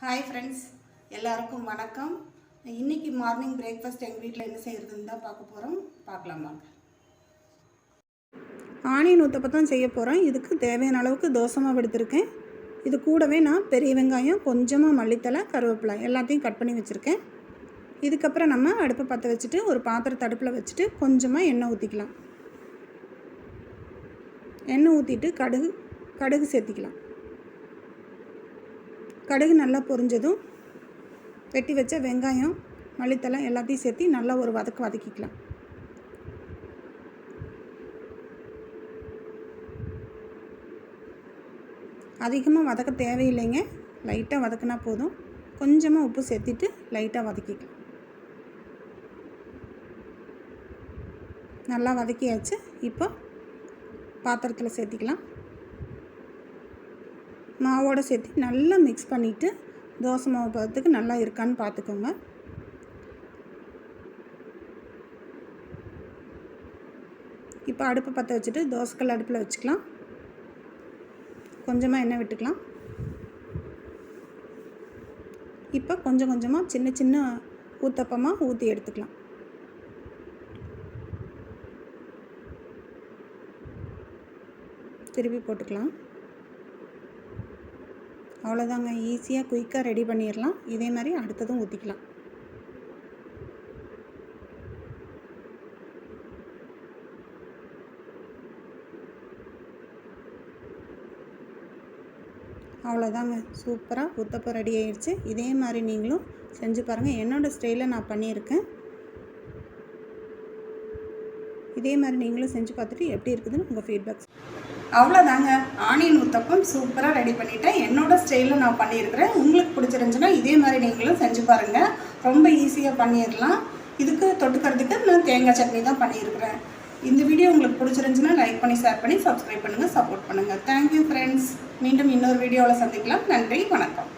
Hi friends, எல்லாருக்கும் வணக்கம். இன்றைக்கி மார்னிங் பிரேக்ஃபாஸ்ட் எங்கள் வீட்டில் என்ன செய்கிறதுன்னு தான் பார்க்க போகிறோம். பார்க்கலாம் வாங்க. ஆனியன் ஊத்தப்பம் செய்ய போகிறோம். இதுக்கு தேவையான அளவுக்கு தோசை மாவு எடுத்திருக்கேன். இது கூடவே நான் பெரிய வெங்காயம், கொஞ்சமாக மல்லித்தலை, கருவேப்பிலை எல்லாத்தையும் கட் பண்ணி வச்சுருக்கேன். இதுக்கப்புறம் நம்ம அடுப்பை பற்ற வச்சுட்டு ஒரு பாத்திரத்தை அடுப்பில் வச்சுட்டு கொஞ்சமாக எண்ணெய் ஊற்றிக்கலாம். எண்ணெய் ஊற்றிட்டு கடுகு சேர்த்திக்கலாம். கடுகு நல்லா பொரிஞ்சதும் வெட்டி வச்ச வெங்காயம், மல்லித்தலை எல்லாத்தையும் சேர்த்து நல்லா ஒரு வதக்கிக்கலாம். அதிகமாக வதக்க தேவையில்லைங்க, லைட்டாக வதக்கினா போதும். கொஞ்சமாக உப்பு சேர்த்திட்டு லைட்டாக வதக்கிக்கலாம். நல்லா வதக்கியாச்சு. இப்போ பாத்திரத்தில் சேர்த்திக்கலாம். மாவோடு சேர்த்து நல்லா மிக்ஸ் பண்ணிவிட்டு தோசை மாவு பதத்துக்கு நல்லா இருக்கான்னு பார்த்துக்கோங்க. இப்போ அடுப்பை பற்ற வச்சுட்டு தோசைக்கல் அடுப்பில் வச்சுக்கலாம். கொஞ்சமாக எண்ணெய் விட்டுக்கலாம். இப்போ கொஞ்சம் கொஞ்சமாக சின்ன சின்ன ஊத்தப்பமாக ஊற்றி எடுத்துக்கலாம். திருப்பி போட்டுக்கலாம். அவ்வளோதாங்க, ஈஸியாக குயிக்காக ரெடி பண்ணிடலாம். இதே மாதிரி அடுத்ததும் ஊற்றிக்கலாம். அவ்வளோதாங்க, சூப்பராக ஊத்தப்பம் ரெடி ஆயிடுச்சு. இதே மாதிரி நீங்களும் செஞ்சு பாருங்கள். என்னோடய ஸ்டைலில் நான் பண்ணியிருக்கேன். இதே மாதிரி நீங்களும் செஞ்சு பார்த்துட்டு எப்படி இருக்குதுன்னு உங்கள் ஃபீட்பேக்ஸ். அவ்வளோதாங்க, ஆனியன் ஊத்தப்பம் சூப்பராக ரெடி பண்ணிவிட்டேன். என்னோடய ஸ்டைலில் நான் பண்ணியிருக்கிறேன். உங்களுக்கு பிடிச்சிருந்துச்சுன்னா இதே மாதிரி நீங்களும் செஞ்சு பாருங்கள். ரொம்ப ஈஸியாக பண்ணிடலாம். இதுக்கு தொட்டுக்கிறதுக்கு நான் தேங்காய் சட்னி தான் பண்ணியிருக்கிறேன். இந்த வீடியோ உங்களுக்கு பிடிச்சிருந்துச்சுன்னா லைக் பண்ணி, ஷேர் பண்ணி, சப்ஸ்கிரைப் பண்ணுங்கள், சப்போர்ட் பண்ணுங்கள். Thank you friends. மீண்டும் இன்னொரு வீடியோவில் சந்திக்கலாம். நன்றி, வணக்கம்.